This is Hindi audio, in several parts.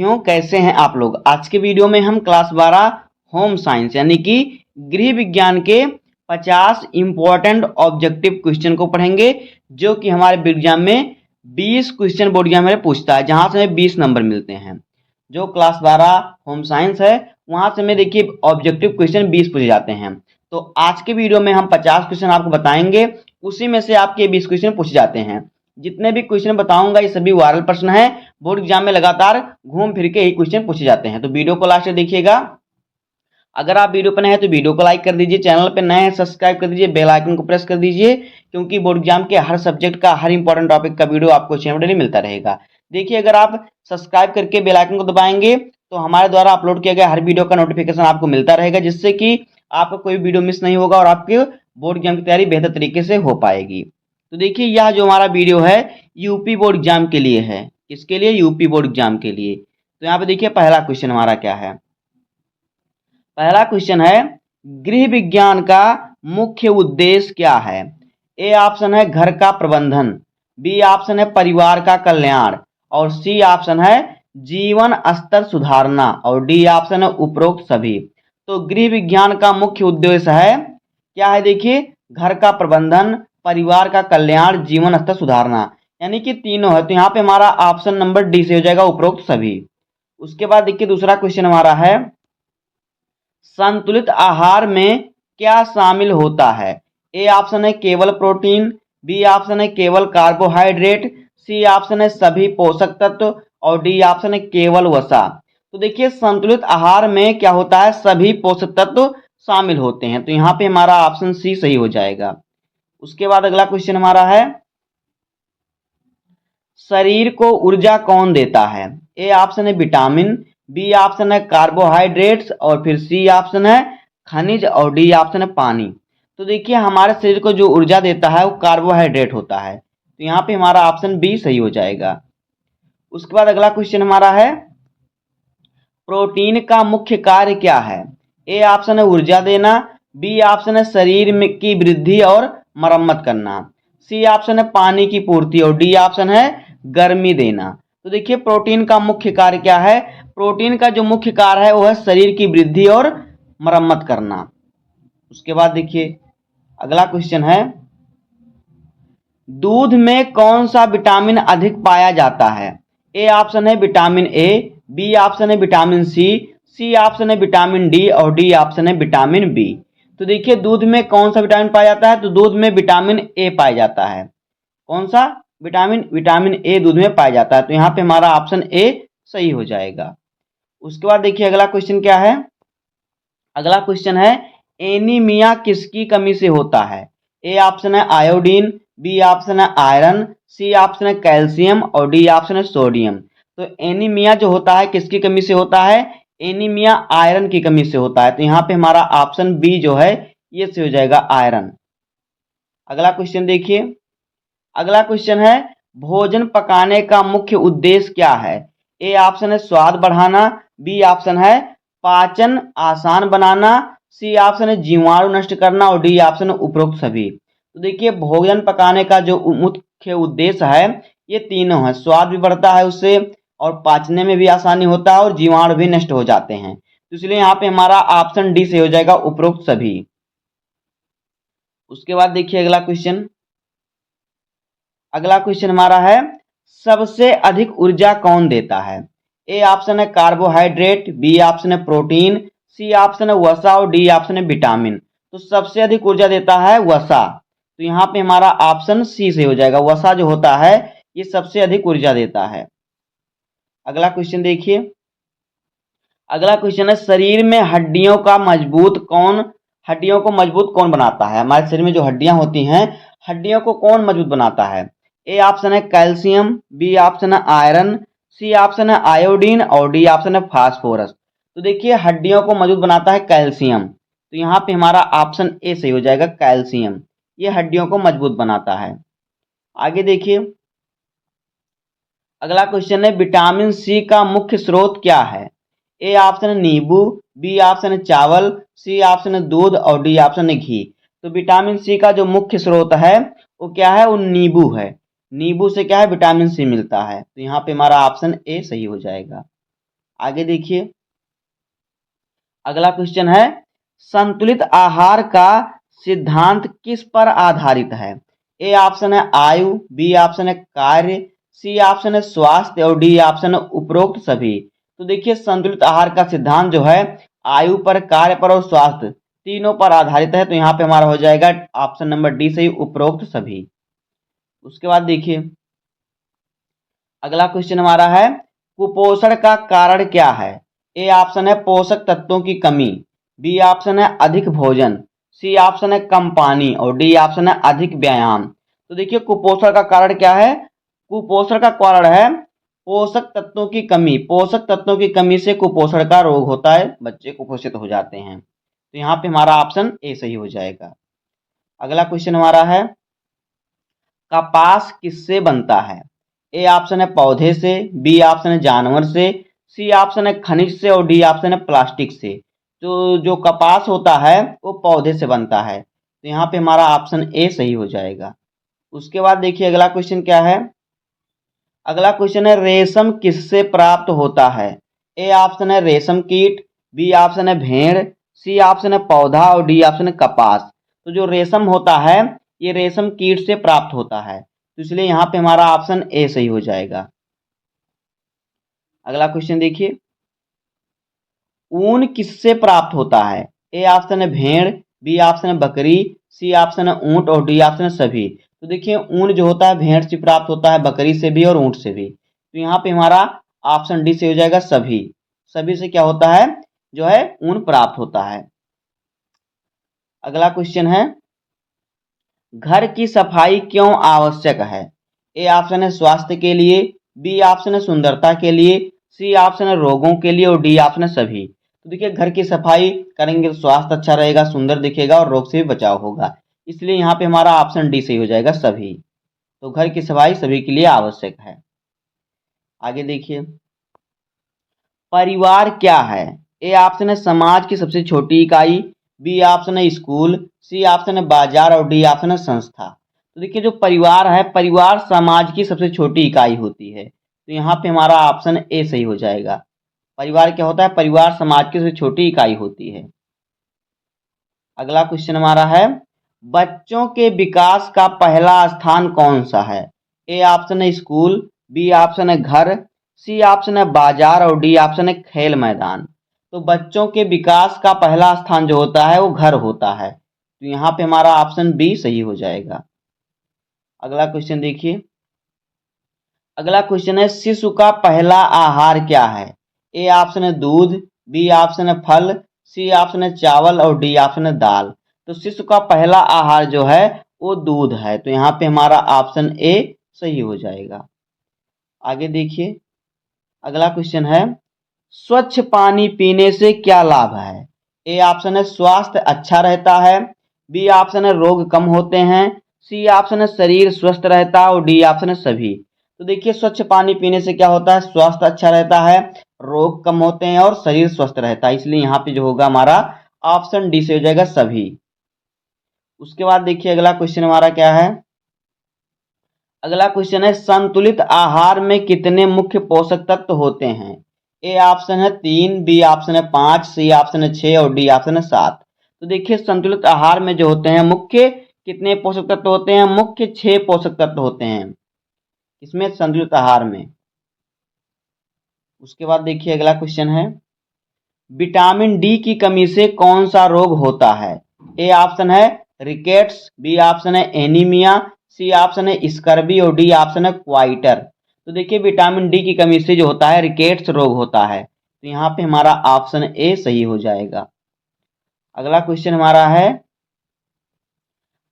साथियों, कैसे हैं आप लोग। आज के वीडियो में हम क्लास 12 होम साइंस यानी कि गृह विज्ञान के 50 इंपॉर्टेंट ऑब्जेक्टिव क्वेश्चन को पढ़ेंगे, जो कि हमारे बोर्ड एग्जाम में 20 क्वेश्चन बोर्ड एग्जाम में पूछता है, जहां से हमें 20 नंबर मिलते हैं। जो क्लास 12 होम साइंस है वहां से हमें देखिए ऑब्जेक्टिव क्वेश्चन 20 पूछे जाते हैं। तो आज के वीडियो में हम 50 क्वेश्चन आपको बताएंगे, उसी में से आपके 20 क्वेश्चन पूछे जाते हैं। जितने भी क्वेश्चन बताऊंगा ये सभी वायरल प्रश्न है, बोर्ड एग्जाम में लगातार घूम फिर के ही क्वेश्चन पूछे जाते हैं। तो वीडियो को लास्ट तक देखिएगा। अगर आप वीडियो पर नए हैं तो वीडियो को लाइक कर दीजिए, चैनल पर नए हैं सब्सक्राइब कर दीजिए, बेल आइकन को प्रेस कर दीजिए, क्योंकि बोर्ड एग्जाम के हर सब्जेक्ट का हर इंपॉर्टेंट टॉपिक का वीडियो आपको चैनल पर डेली मिलता रहेगा। देखिए, अगर आप सब्सक्राइब करके बेल आइकन को दबाएंगे तो हमारे द्वारा अपलोड किया गया हर वीडियो का नोटिफिकेशन आपको मिलता रहेगा, जिससे कि आपका कोई वीडियो मिस नहीं होगा और आपके बोर्ड एग्जाम की तैयारी बेहतर तरीके से हो पाएगी। तो देखिए, यह जो हमारा वीडियो है यूपी बोर्ड एग्जाम के लिए है। किसके लिए? यूपी बोर्ड एग्जाम के लिए। तो यहाँ पे देखिए पहला क्वेश्चन हमारा क्या है। पहला क्वेश्चन है, गृह विज्ञान का मुख्य उद्देश्य क्या है? ए ऑप्शन है घर का प्रबंधन, बी ऑप्शन है परिवार का कल्याण, और सी ऑप्शन है जीवन स्तर सुधारना, और डी ऑप्शन है उपरोक्त सभी। तो गृह विज्ञान का मुख्य उद्देश्य है क्या है? देखिए, घर का प्रबंधन, परिवार का कल्याण, जीवन स्तर सुधारना, यानी कि तीनों है। तो यहाँ पे हमारा ऑप्शन नंबर डी से हो जाएगा, उपरोक्त सभी। उसके बाद देखिए दूसरा क्वेश्चन हमारा है, संतुलित आहार में क्या शामिल होता है? ए ऑप्शन है केवल प्रोटीन, बी ऑप्शन है केवल कार्बोहाइड्रेट, सी ऑप्शन है सभी पोषक तत्व, और डी ऑप्शन है केवल वसा। तो देखिए, संतुलित आहार में क्या होता है? सभी पोषक तत्व शामिल होते हैं। तो यहाँ पे हमारा ऑप्शन सी सही हो जाएगा। उसके बाद अगला क्वेश्चन हमारा है, शरीर को ऊर्जा कौन देता है? ए ऑप्शन है विटामिन, बी ऑप्शन है कार्बोहाइड्रेट्स, और फिर सी ऑप्शन है खनिज, और डी ऑप्शन है पानी। तो देखिए, हमारे शरीर को जो ऊर्जा देता है वो कार्बोहाइड्रेट होता है। तो यहाँ पे हमारा ऑप्शन बी सही हो जाएगा। उसके बाद अगला क्वेश्चन हमारा है, प्रोटीन का मुख्य कार्य क्या है? ए ऑप्शन है ऊर्जा देना, बी ऑप्शन है शरीर में की वृद्धि और मरम्मत करना, सी ऑप्शन है पानी की पूर्ति, और डी ऑप्शन है गर्मी देना। तो देखिए, प्रोटीन का मुख्य कार्य क्या है? प्रोटीन का जो मुख्य कार्य है वो है शरीर की वृद्धि और मरम्मत करना। उसके बाद देखिए अगला क्वेश्चन है, दूध में कौन सा विटामिन अधिक पाया जाता है? ए ऑप्शन है विटामिन ए, बी ऑप्शन है विटामिन सी, सी ऑप्शन है विटामिन डी, और डी ऑप्शन है विटामिन बी। तो देखिए, दूध में कौन सा विटामिन पाया जाता है? तो दूध में विटामिन ए पाया जाता है। कौन सा विटामिन? विटामिन ए दूध में पाया जाता है। तो यहाँ पे हमारा ऑप्शन ए सही हो जाएगा। उसके बाद देखिए अगला क्वेश्चन क्या है। अगला क्वेश्चन है, एनीमिया किसकी कमी से होता है? ए ऑप्शन है आयोडीन, बी ऑप्शन है आयरन, सी ऑप्शन है कैल्शियम, और डी ऑप्शन है सोडियम। तो एनीमिया जो होता है किसकी कमी से होता है? एनीमिया आयरन की कमी से होता है। तो यहाँ पे हमारा ऑप्शन बी जो है ये से हो जाएगा, आयरन। अगला क्वेश्चन देखिए। अगला क्वेश्चन है, भोजन पकाने का मुख्य उद्देश्य क्या है? ए ऑप्शन है स्वाद बढ़ाना, बी ऑप्शन है पाचन आसान बनाना, सी ऑप्शन है जीवाणु नष्ट करना, और डी ऑप्शन है उपरोक्त सभी। तो देखिए, भोजन पकाने का जो मुख्य उद्देश्य है ये तीनों है। स्वाद भी बढ़ता है उससे, और पाचने में भी आसानी होता है, और जीवाणु भी नष्ट हो जाते हैं। तो इसलिए यहाँ पे हमारा ऑप्शन डी से हो जाएगा, उपरोक्त सभी। उसके बाद देखिए अगला क्वेश्चन। अगला क्वेश्चन हमारा है, सबसे अधिक ऊर्जा कौन देता है? ए ऑप्शन है कार्बोहाइड्रेट, बी ऑप्शन है प्रोटीन, सी ऑप्शन है वसा, और डी ऑप्शन है विटामिन। तो सबसे अधिक ऊर्जा देता है वसा। तो यहाँ पे हमारा ऑप्शन सी से हो जाएगा। वसा जो होता है ये सबसे अधिक ऊर्जा देता है। अगला क्वेश्चन देखिए। अगला क्वेश्चन है, शरीर में हड्डियों को मजबूत कौन बनाता है? हमारे शरीर में जो हड्डियां होती हैं, हड्डियों को कौन मजबूत बनाता है? ए ऑप्शन है कैल्शियम, बी ऑप्शन है आयरन, सी ऑप्शन है आयोडीन, और डी ऑप्शन है फास्फोरस। तो देखिए, हड्डियों को मजबूत बनाता है कैल्शियम। तो यहाँ पे हमारा ऑप्शन ए सही हो जाएगा, कैल्शियम। ये हड्डियों को मजबूत बनाता है। आगे देखिए अगला क्वेश्चन है, विटामिन सी का मुख्य स्रोत क्या है? ए ऑप्शन है नींबू, बी ऑप्शन है चावल, सी ऑप्शन है दूध, और डी ऑप्शन है घी। तो विटामिन सी का जो मुख्य स्रोत है वो क्या है? वो नींबू है। नींबू से क्या है? विटामिन सी मिलता है। तो यहाँ पे हमारा ऑप्शन ए सही हो जाएगा। आगे देखिए, अगला क्वेश्चन है संतुलित आहार का सिद्धांत किस पर आधारित है? ए ऑप्शन है आयु, बी ऑप्शन है कार्य, सी ऑप्शन है स्वास्थ्य और डी ऑप्शन है उपरोक्त सभी। तो देखिए संतुलित आहार का सिद्धांत जो है आयु पर, कार्य पर और स्वास्थ्य तीनों पर आधारित है। तो यहाँ पे हमारा हो जाएगा ऑप्शन नंबर डी सही, उपरोक्त सभी। उसके बाद देखिए अगला क्वेश्चन हमारा है कुपोषण का कारण क्या है? ए ऑप्शन है पोषक तत्वों की कमी, बी ऑप्शन है अधिक भोजन, सी ऑप्शन है कम पानी और डी ऑप्शन है अधिक व्यायाम। तो देखिए कुपोषण का कारण क्या है? कुपोषण का कारण है पोषक तत्वों की कमी। पोषक तत्वों की कमी से कुपोषण का रोग होता है, बच्चे कुपोषित हो जाते हैं। तो यहाँ पे हमारा ऑप्शन ए सही हो जाएगा। अगला क्वेश्चन हमारा है कपास किससे बनता है? ए ऑप्शन है पौधे से, बी ऑप्शन है जानवर से, सी ऑप्शन है खनिज से और डी ऑप्शन है प्लास्टिक से। तो जो कपास होता है वो पौधे से बनता है। तो यहाँ पे हमारा ऑप्शन ए सही हो जाएगा। उसके बाद देखिए अगला क्वेश्चन क्या है? अगला क्वेश्चन है रेशम किससे प्राप्त होता है? ए ऑप्शन है रेशम कीट, बी ऑप्शन है भेड़, सी ऑप्शन है पौधा और डी ऑप्शन है कपास। तो जो रेशम होता है ये रेशम कीट से प्राप्त होता है, तो इसलिए यहाँ पे हमारा ऑप्शन ए सही हो जाएगा। अगला क्वेश्चन देखिए ऊन किससे प्राप्त होता है? ए ऑप्शन है भेड़, बी ऑप्शन है बकरी, सी ऑप्शन है ऊंट और डी ऑप्शन है सभी। तो देखिए ऊन जो होता है भेड़ से प्राप्त होता है, बकरी से भी और ऊंट से भी। तो यहाँ पे हमारा ऑप्शन डी से हो जाएगा सभी। सभी से क्या होता है? जो है ऊन प्राप्त होता है। अगला क्वेश्चन है घर की सफाई क्यों आवश्यक है? ए ऑप्शन है स्वास्थ्य के लिए, बी ऑप्शन है सुंदरता के लिए, सी ऑप्शन है रोगों के लिए और डी ऑप्शन है सभी। तो देखिए घर की सफाई करेंगे तो स्वास्थ्य अच्छा रहेगा, सुंदर दिखेगा और रोग से भी बचाव होगा, इसलिए यहाँ पे हमारा ऑप्शन डी सही हो जाएगा सभी। तो घर की सफाई सभी के लिए आवश्यक है। आगे देखिए परिवार क्या है? ए ऑप्शन है समाज की सबसे छोटी इकाई, बी ऑप्शन है स्कूल, सी ऑप्शन है बाजार और डी ऑप्शन है संस्था। तो देखिए जो परिवार है, परिवार समाज की सबसे छोटी इकाई होती है। तो यहाँ पे हमारा ऑप्शन ए सही हो जाएगा। परिवार क्या होता है? परिवार समाज की सबसे छोटी इकाई होती है। अगला क्वेश्चन हमारा है बच्चों के विकास का पहला स्थान कौन सा है? ए ऑप्शन है स्कूल, बी ऑप्शन है घर, सी ऑप्शन है बाजार और डी ऑप्शन है खेल मैदान। तो बच्चों के विकास का पहला स्थान जो होता है वो घर होता है। तो यहाँ पे हमारा ऑप्शन बी सही हो जाएगा। अगला क्वेश्चन देखिए अगला क्वेश्चन है शिशु का पहला आहार क्या है? ए ऑप्शन है दूध, बी ऑप्शन है फल, सी ऑप्शन है चावल और डी ऑप्शन है दाल। तो शिशु का पहला आहार जो है वो दूध है। तो यहाँ पे हमारा ऑप्शन ए सही हो जाएगा। आगे देखिए अगला क्वेश्चन है स्वच्छ पानी पीने से क्या लाभ है? ए ऑप्शन है स्वास्थ्य अच्छा रहता है, बी ऑप्शन है रोग कम होते हैं, सी ऑप्शन है शरीर स्वस्थ रहता है और डी ऑप्शन है सभी। तो देखिए स्वच्छ पानी पीने से क्या होता है? स्वास्थ्य अच्छा रहता है, रोग कम होते हैं और शरीर स्वस्थ रहता है, इसलिए यहाँ पे जो होगा हमारा ऑप्शन डी से हो जाएगा सभी। उसके बाद देखिए अगला क्वेश्चन हमारा क्या है? अगला क्वेश्चन है संतुलित आहार में कितने मुख्य पोषक तत्व होते हैं? ए ऑप्शन है 3, बी ऑप्शन है 5, सी ऑप्शन है 6 और डी ऑप्शन है 7। तो देखिए संतुलित आहार में जो होते हैं मुख्य कितने पोषक तत्व होते हैं? मुख्य 6 पोषक तत्व होते हैं इसमें संतुलित आहार में। उसके बाद देखिए अगला क्वेश्चन है विटामिन डी की कमी से कौन सा रोग होता है? ए ऑप्शन है रिकेट्स, बी ऑप्शन है एनीमिया, सी ऑप्शन है स्कर्वी और डी ऑप्शन है क्वाइटर। तो देखिए विटामिन डी की कमी से जो होता है रिकेट्स रोग होता है। तो यहाँ पे हमारा ऑप्शन ए सही हो जाएगा। अगला क्वेश्चन हमारा है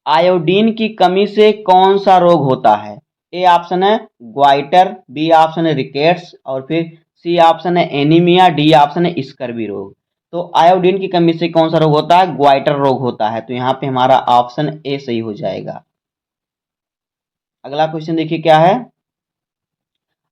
आयोडीन की कमी से कौन सा रोग होता है? ए ऑप्शन है ग्वाइटर, बी ऑप्शन है रिकेट्स और फिर सी ऑप्शन है एनीमिया, डी ऑप्शन है स्कर्वी रोग। तो आयोडीन की कमी से कौन सा रोग होता है? ग्वाइटर रोग होता है। तो यहाँ पे हमारा ऑप्शन ए सही हो जाएगा। अगला क्वेश्चन देखिए क्या है?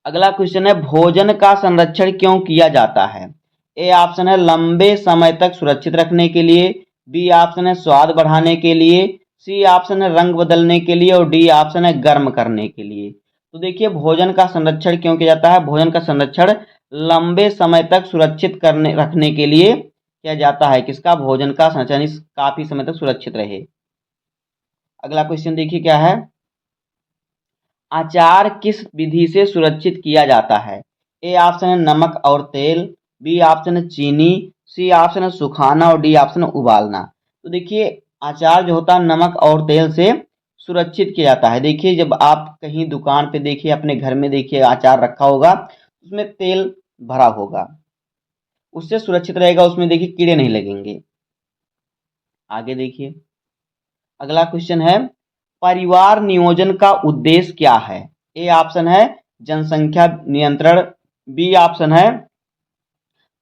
अगला क्वेश्चन है भोजन का संरक्षण क्यों किया जाता है? ए ऑप्शन है लंबे समय तक सुरक्षित रखने के लिए, बी ऑप्शन है स्वाद बढ़ाने के लिए, सी ऑप्शन है रंग बदलने के लिए और डी ऑप्शन है गर्म करने के लिए। तो देखिए भोजन का संरक्षण क्यों किया जाता है? भोजन का संरक्षण लंबे समय तक सुरक्षित करने रखने के लिए किया जाता है? किसका? भोजन का संचयन काफी समय तक सुरक्षित रहे। अगला क्वेश्चन देखिए क्या है। अचार किस विधि से सुरक्षित किया जाता है? ए ऑप्शन है नमक और तेल, बी ऑप्शन है चीनी, सी ऑप्शन है सुखाना और डी ऑप्शन है उबालना। तो देखिए अचार जो होता है नमक और तेल से सुरक्षित किया जाता है। देखिए जब आप कहीं दुकान पे देखिए, अपने घर में देखिए अचार रखा होगा, उसमें तेल भरा होगा, उससे सुरक्षित रहेगा, उसमें देखिए कीड़े नहीं लगेंगे। आगे देखिए अगला क्वेश्चन है, परिवार नियोजन का उद्देश्य क्या है? ए ऑप्शन है जनसंख्या नियंत्रण, बी ऑप्शन है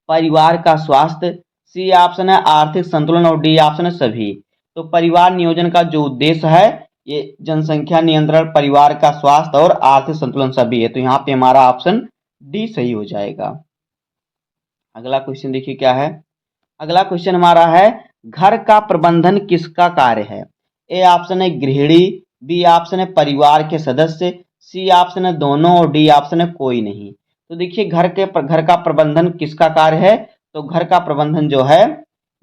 परिवार का स्वास्थ्य, सी ऑप्शन है आर्थिक संतुलन और डी ऑप्शन है सभी। तो परिवार नियोजन का जो उद्देश्य है ये जनसंख्या नियंत्रण, परिवार का स्वास्थ्य और आर्थिक संतुलन सभी है। तो यहाँ पे हमारा ऑप्शन डी सही हो जाएगा। अगला क्वेश्चन देखिए क्या है। अगला क्वेश्चन हमारा है, घर का प्रबंधन किसका कार्य है? ए ऑप्शन है गृहिणी, बी ऑप्शन है परिवार के सदस्य, सी ऑप्शन है दोनों और डी ऑप्शन है कोई नहीं। तो देखिए घर का प्रबंधन किसका कार्य है? तो घर का प्रबंधन जो है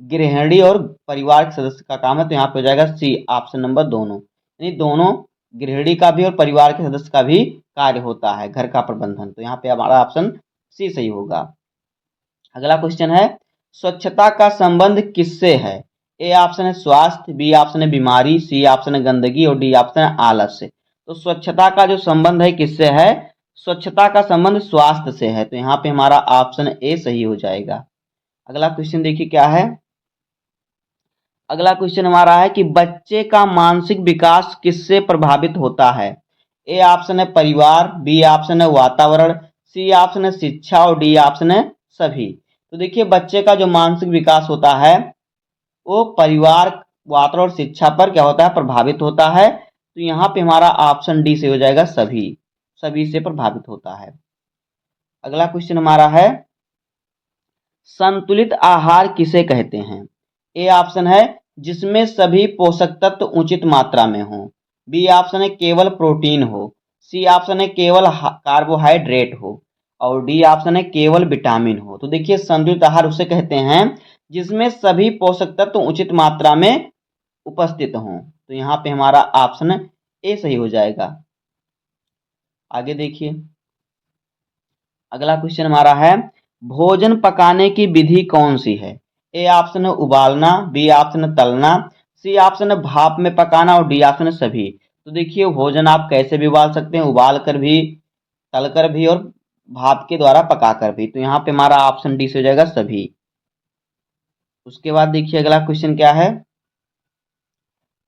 गृहिणी और परिवार के सदस्य का काम है। तो यहाँ पे हो जाएगा सी ऑप्शन नंबर दोनों, यानी दोनों गृहिणी का भी और परिवार के सदस्य का भी कार्य होता है घर का प्रबंधन। तो यहाँ पे हमारा ऑप्शन सी सही होगा। अगला क्वेश्चन है, स्वच्छता का संबंध किससे है? ए ऑप्शन है स्वास्थ्य, बी ऑप्शन है बीमारी, सी ऑप्शन है गंदगी और डी ऑप्शन है आलस्य। तो स्वच्छता का जो संबंध है किससे है? स्वच्छता का संबंध स्वास्थ्य से है। तो यहाँ पे हमारा ऑप्शन ए सही हो जाएगा। अगला क्वेश्चन देखिए क्या है। अगला क्वेश्चन हमारा है कि बच्चे का मानसिक विकास किससे प्रभावित होता है? ए ऑप्शन है परिवार, बी ऑप्शन है वातावरण, सी ऑप्शन है शिक्षा और डी ऑप्शन है सभी। तो देखिए बच्चे का जो मानसिक विकास होता है वो परिवार, वातावरण और शिक्षा पर क्या होता है? प्रभावित होता है। तो यहाँ पे हमारा ऑप्शन डी से हो जाएगा सभी, सभी से प्रभावित होता है। अगला क्वेश्चन हमारा है, संतुलित आहार किसे कहते हैं? ए ऑप्शन है जिसमें सभी पोषक तत्व उचित मात्रा में हो, बी ऑप्शन है केवल प्रोटीन हो, सी ऑप्शन है केवल कार्बोहाइड्रेट हो और डी ऑप्शन है केवल विटामिन हो। तो देखिए संतुलित आहार उसे कहते हैं जिसमें सभी पोषक तत्व उचित मात्रा में उपस्थित हों। तो यहाँ पे हमारा ऑप्शन ए सही हो जाएगा। आगे देखिए अगला क्वेश्चन हमारा है, भोजन पकाने की विधि कौन सी है? ए ऑप्शन है उबालना, बी ऑप्शन है तलना, सी ऑप्शन है भाप में पकाना और डी ऑप्शन है सभी। तो देखिए भोजन आप कैसे भी उबाल सकते हैं, उबाल कर भी, तल कर भी और भाप के द्वारा पका कर भी। तो यहाँ पे हमारा ऑप्शन डी से हो जाएगा सभी। उसके बाद देखिए अगला क्वेश्चन क्या है।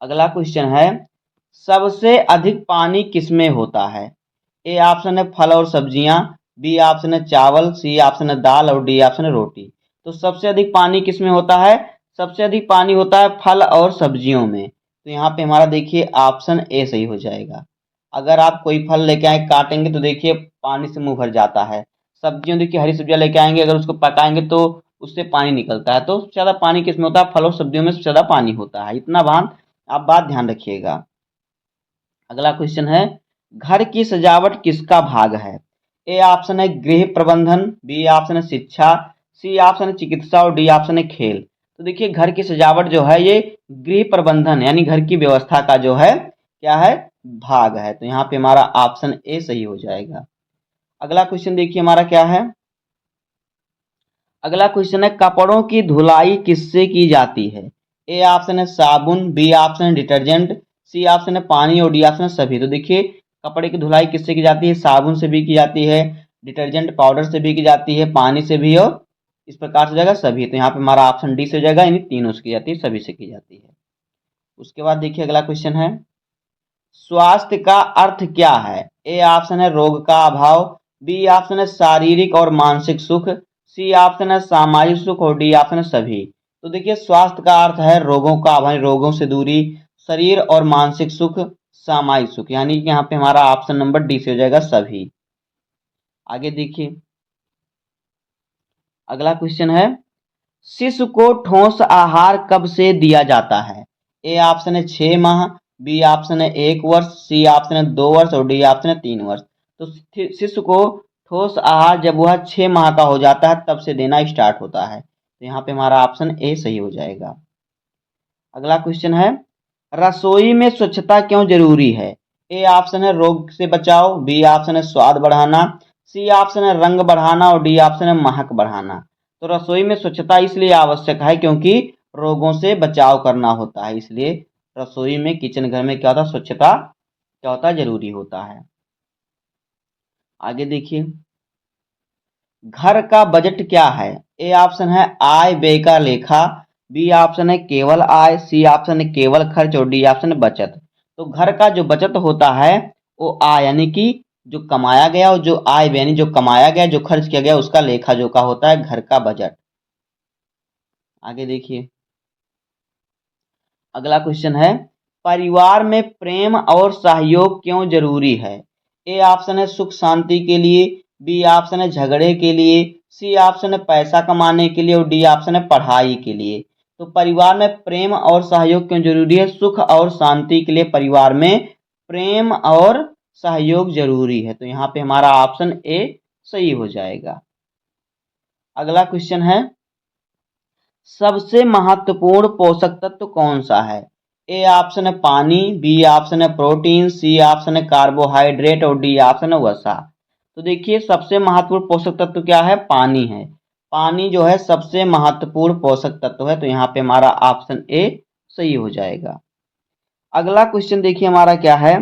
अगला क्वेश्चन है, सबसे अधिक पानी किसमें होता है? ए ऑप्शन है फल और सब्जियां, बी ऑप्शन है चावल, सी ऑप्शन है दाल और डी ऑप्शन है रोटी। तो सबसे अधिक पानी किसमें होता है? सबसे अधिक पानी होता है फल और सब्जियों में। तो यहाँ पे हमारा देखिए ऑप्शन ए सही हो जाएगा। अगर आप कोई फल लेके आए काटेंगे तो देखिए पानी से मुंह भर जाता है। सब्जियों देखिए हरी सब्जियां लेके आएंगे, अगर उसको पकाएंगे तो उससे पानी निकलता है। तो ज़्यादा पानी किसमें होता है? फल और सब्जियों में सबसे ज़्यादा पानी होता है। इतना आप बात ध्यान रखिएगा। अगला क्वेश्चन है, घर की सजावट किसका भाग है? ए ऑप्शन है गृह प्रबंधन, बी ऑप्शन है शिक्षा, सी ऑप्शन है चिकित्सा और डी ऑप्शन है खेल। तो देखिए घर की सजावट जो है ये गृह प्रबंधन यानी घर की व्यवस्था का जो है क्या है? भाग है। तो यहाँ पे हमारा ऑप्शन ए सही हो जाएगा। अगला क्वेश्चन देखिए हमारा क्या है। अगला क्वेश्चन है, कपड़ों की धुलाई किससे की जाती है? ए ऑप्शन है साबुन, बी ऑप्शन है डिटर्जेंट, सी ऑप्शन है पानी और डी ऑप्शन है सभी। तो देखिए कपड़े की धुलाई किससे की जाती है? साबुन से भी की जाती है, डिटर्जेंट पाउडर से भी की जाती है, पानी से भी और इस प्रकार से हो जाएगा सभी। तो यहाँ पे हमारा ऑप्शन डी से हो जाएगा, यानी तीनों से की जाती है, सभी से की जाती है। उसके बाद देखिए अगला क्वेश्चन है, स्वास्थ्य का अर्थ क्या है? ए ऑप्शन है रोग का अभाव, बी ऑप्शन है शारीरिक और मानसिक सुख, सी ऑप्शन है सामाजिक सुख और डी ऑप्शन है सभी। तो देखिए स्वास्थ्य का अर्थ है रोगों का अभाव, रोगों से दूरी, शरीर और मानसिक सुख, सामाजिक सुख, यानी कि यहाँ पे हमारा ऑप्शन नंबर डी से हो जाएगा सभी। आगे देखिए अगला क्वेश्चन है, शिशु को ठोस आहार कब से दिया जाता है? ए ऑप्शन है 6 माह, बी ऑप्शन है 1 वर्ष, सी ऑप्शन है 2 वर्ष और डी ऑप्शन है 3 वर्ष। तो शिशु को ठोस आहार जब वह 6 माह का हो जाता है तब से देना स्टार्ट होता है। तो यहाँ पे हमारा ऑप्शन ए सही हो जाएगा। अगला क्वेश्चन है, रसोई में स्वच्छता क्यों जरूरी है? ए ऑप्शन है रोग से बचाव, बी ऑप्शन है स्वाद बढ़ाना, सी ऑप्शन है रंग बढ़ाना और डी ऑप्शन है महक बढ़ाना। तो रसोई में स्वच्छता इसलिए आवश्यक है क्योंकि रोगों से बचाव करना होता है, इसलिए रसोई में, किचन घर में क्या होता है, स्वच्छता क्या होता है, जरूरी होता है। आगे देखिए, घर का बजट क्या है? ए ऑप्शन है आय व्यय का लेखा, बी ऑप्शन है केवल आय, सी ऑप्शन है केवल खर्च और डी ऑप्शन है बचत। तो घर का जो बचत होता है वो आय यानी कि जो कमाया गया, और जो आय यानी जो कमाया गया, जो खर्च किया गया, उसका लेखा जोखा होता है घर का बजट। आगे देखिए, अगला क्वेश्चन है, परिवार में प्रेम और सहयोग क्यों जरूरी है? ए ऑप्शन है सुख शांति के लिए, बी ऑप्शन है झगड़े के लिए, सी ऑप्शन है पैसा कमाने के लिए और डी ऑप्शन है पढ़ाई के लिए। तो परिवार में प्रेम और सहयोग क्यों जरूरी है? सुख और शांति के लिए परिवार में प्रेम और सहयोग जरूरी है। तो यहाँ पे हमारा ऑप्शन ए सही हो जाएगा। अगला क्वेश्चन है, सबसे महत्वपूर्ण पोषक तत्व कौन सा है? ए ऑप्शन है पानी, बी ऑप्शन है प्रोटीन, सी ऑप्शन है कार्बोहाइड्रेट और डी ऑप्शन है वसा। तो देखिए, सबसे महत्वपूर्ण पोषक तत्व क्या है? पानी है। पानी जो है सबसे महत्वपूर्ण पोषक तत्व है, तो यहाँ पे हमारा ऑप्शन ए सही हो जाएगा। अगला क्वेश्चन देखिए हमारा क्या है,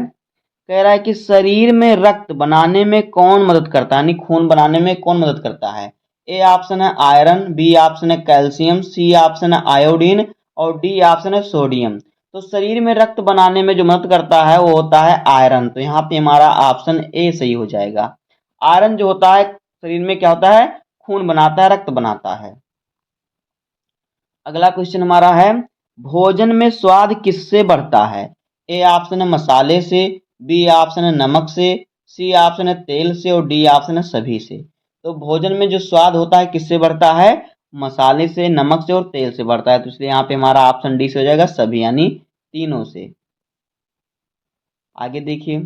कह रहा है कि शरीर में रक्त बनाने में कौन मदद करता है, यानी खून बनाने में कौन मदद करता है? ए ऑप्शन है आयरन, बी ऑप्शन है कैल्शियम, सी ऑप्शन है आयोडीन और डी ऑप्शन है सोडियम। तो शरीर में रक्त बनाने में जो मदद करता है वो होता है आयरन। तो यहाँ पे हमारा ऑप्शन ए सही हो जाएगा। आयरन जो होता है शरीर में क्या होता है? खून बनाता है, रक्त बनाता है। अगला क्वेश्चन हमारा है, भोजन में स्वाद किससे बढ़ता है? ए ऑप्शन है मसाले से, बी ऑप्शन है नमक से, सी ऑप्शन है तेल से और डी ऑप्शन है सभी से। तो भोजन में जो स्वाद होता है किससे बढ़ता है? मसाले से, नमक से और तेल से बढ़ता है। तो इसलिए यहाँ पे हमारा ऑप्शन डी से हो जाएगा, सभी यानी तीनों से। आगे देखिए,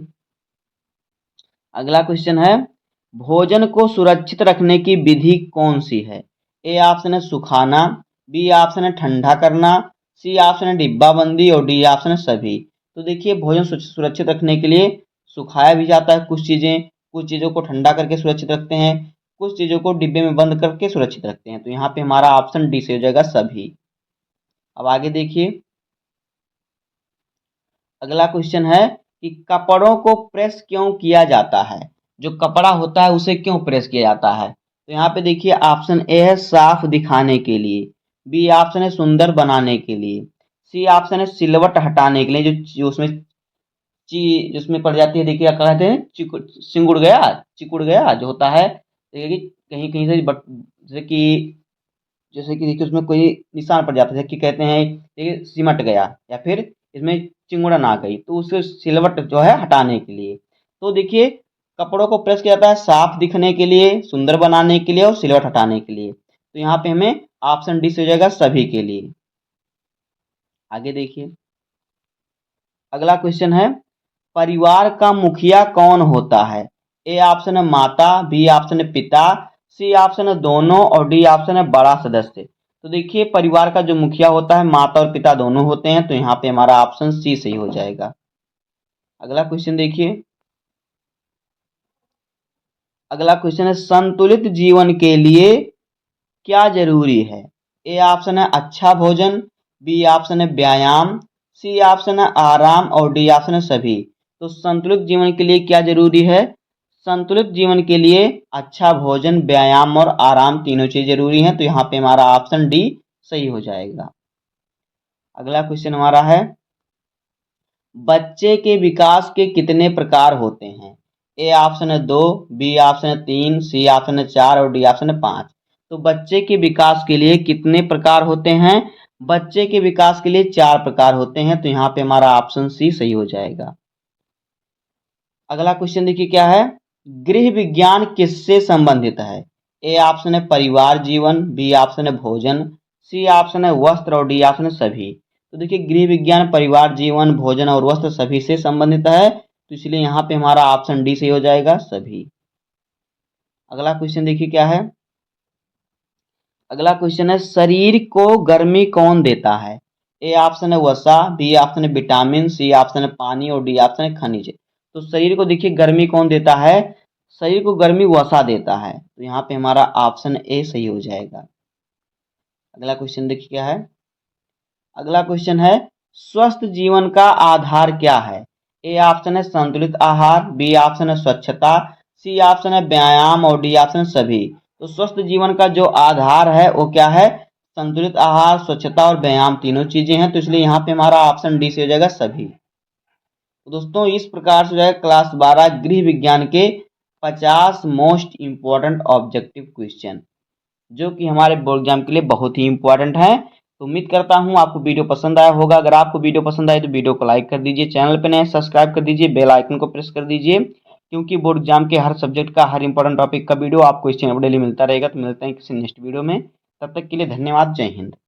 अगला क्वेश्चन है, भोजन को सुरक्षित रखने की विधि कौन सी है? ए ऑप्शन है सुखाना, बी ऑप्शन है ठंडा करना, सी ऑप्शन है डिब्बाबंदी और डी ऑप्शन है सभी। तो देखिए, भोजन सुरक्षित रखने के लिए सुखाया भी जाता है कुछ चीज़ों को ठंडा करके सुरक्षित रखते हैं, कुछ चीज़ों को डिब्बे में बंद करके सुरक्षित रखते हैं। तो यहाँ पे हमारा ऑप्शन डी से हो जाएगा, सभी। अब आगे देखिए, अगला क्वेश्चन है कि कपड़ों को प्रेस क्यों किया जाता है? जो कपड़ा होता है उसे क्यों प्रेस किया जाता है? तो यहाँ पे देखिए, ऑप्शन ए है साफ दिखाने के लिए, बी ऑप्शन है सुंदर बनाने के लिए, सी ऑप्शन है सिलवट हटाने के लिए, जो उसमें जिसमें पड़ जाती है, देखिए क्या कहते हैं, चिकुड़ गया जो होता है, देखिए कि कहीं कहीं से जैसे कि देखिए उसमें कोई निशान पड़ जाता है, कि कहते हैं देखिए सिमट गया या फिर इसमें चिंगुड़न आ गई, तो उसे सिलवट जो है हटाने के लिए। तो देखिए, कपड़ों को प्रेस किया जाता है साफ दिखने के लिए, सुंदर बनाने के लिए और सिलवट हटाने के लिए। तो यहाँ पे हमें ऑप्शन डी से हो जाएगा, सभी के लिए। आगे देखिए, अगला क्वेश्चन है, परिवार का मुखिया कौन होता है? ए ऑप्शन है माता, बी ऑप्शन है पिता, सी ऑप्शन है दोनों और डी ऑप्शन है बड़ा सदस्य। तो देखिए, परिवार का जो मुखिया होता है माता और पिता दोनों होते हैं। तो यहाँ पे हमारा ऑप्शन सी सही हो जाएगा। अगला क्वेश्चन देखिए, अगला क्वेश्चन है, संतुलित जीवन के लिए क्या जरूरी है? ए ऑप्शन है अच्छा भोजन, बी ऑप्शन है व्यायाम, सी ऑप्शन है आराम और डी ऑप्शन है सभी। तो संतुलित जीवन के लिए क्या जरूरी है? संतुलित जीवन के लिए अच्छा भोजन, व्यायाम और आराम तीनों चीज जरूरी हैं। तो यहाँ पे हमारा ऑप्शन डी सही हो जाएगा। अगला क्वेश्चन हमारा है, बच्चे के विकास के कितने प्रकार होते हैं? ए ऑप्शन है 2, बी ऑप्शन है 3, सी ऑप्शन है 4 और डी ऑप्शन है 5। तो बच्चे के विकास के लिए कितने प्रकार होते हैं? बच्चे के विकास के लिए 4 प्रकार होते हैं। तो यहाँ पे हमारा ऑप्शन सी सही हो जाएगा। अगला क्वेश्चन देखिए क्या है, गृह विज्ञान किससे संबंधित है? ए ऑप्शन है परिवार जीवन, बी ऑप्शन है भोजन, सी ऑप्शन है वस्त्र और डी ऑप्शन है सभी। तो देखिए, गृह विज्ञान परिवार जीवन, भोजन और वस्त्र सभी से संबंधित है। तो इसलिए यहाँ पे हमारा ऑप्शन डी सही हो जाएगा, सभी। अगला क्वेश्चन देखिए क्या है। अगला क्वेश्चन है शरीर को गर्मी कौन देता है। ए ऑप्शन है वसा, बी ऑप्शन है विटामिन, सी ऑप्शन है पानी और डी ऑप्शन है खनिज। तो शरीर को देखिए गर्मी कौन देता है, शरीर को गर्मी वसा देता है, तो यहाँ पे हमारा ऑप्शन ए सही हो जाएगा। अगला क्वेश्चन देखिए क्या है। अगला क्वेश्चन है स्वस्थ जीवन का आधार क्या है। ए ऑप्शन है संतुलित आहार, बी ऑप्शन है स्वच्छता, सी ऑप्शन है व्यायाम और डी ऑप्शन सभी। तो स्वस्थ जीवन का जो आधार है वो क्या है, संतुलित आहार, स्वच्छता और व्यायाम तीनों चीजें हैं, तो इसलिए यहाँ पे हमारा ऑप्शन डी से हो जाएगा सभी। तो दोस्तों इस प्रकार से हो जाएगा क्लास 12 गृह विज्ञान के 50 मोस्ट इंपॉर्टेंट ऑब्जेक्टिव क्वेश्चन, जो कि हमारे बोर्ड एग्जाम के लिए बहुत ही इंपॉर्टेंट है। तो उम्मीद करता हूं आपको वीडियो पसंद आया होगा। अगर आपको वीडियो पसंद आए तो वीडियो को लाइक कर दीजिए, चैनल पे नए सब्सक्राइब कर दीजिए, बेल आइकन को प्रेस कर दीजिए, क्योंकि बोर्ड एग्जाम के हर सब्जेक्ट का हर इंपॉर्टेंट टॉपिक का वीडियो आपको इस चैनल पर डेली मिलता रहेगा। तो मिलते हैं किसी नेक्स्ट वीडियो में, तब तक के लिए धन्यवाद, जय हिंद।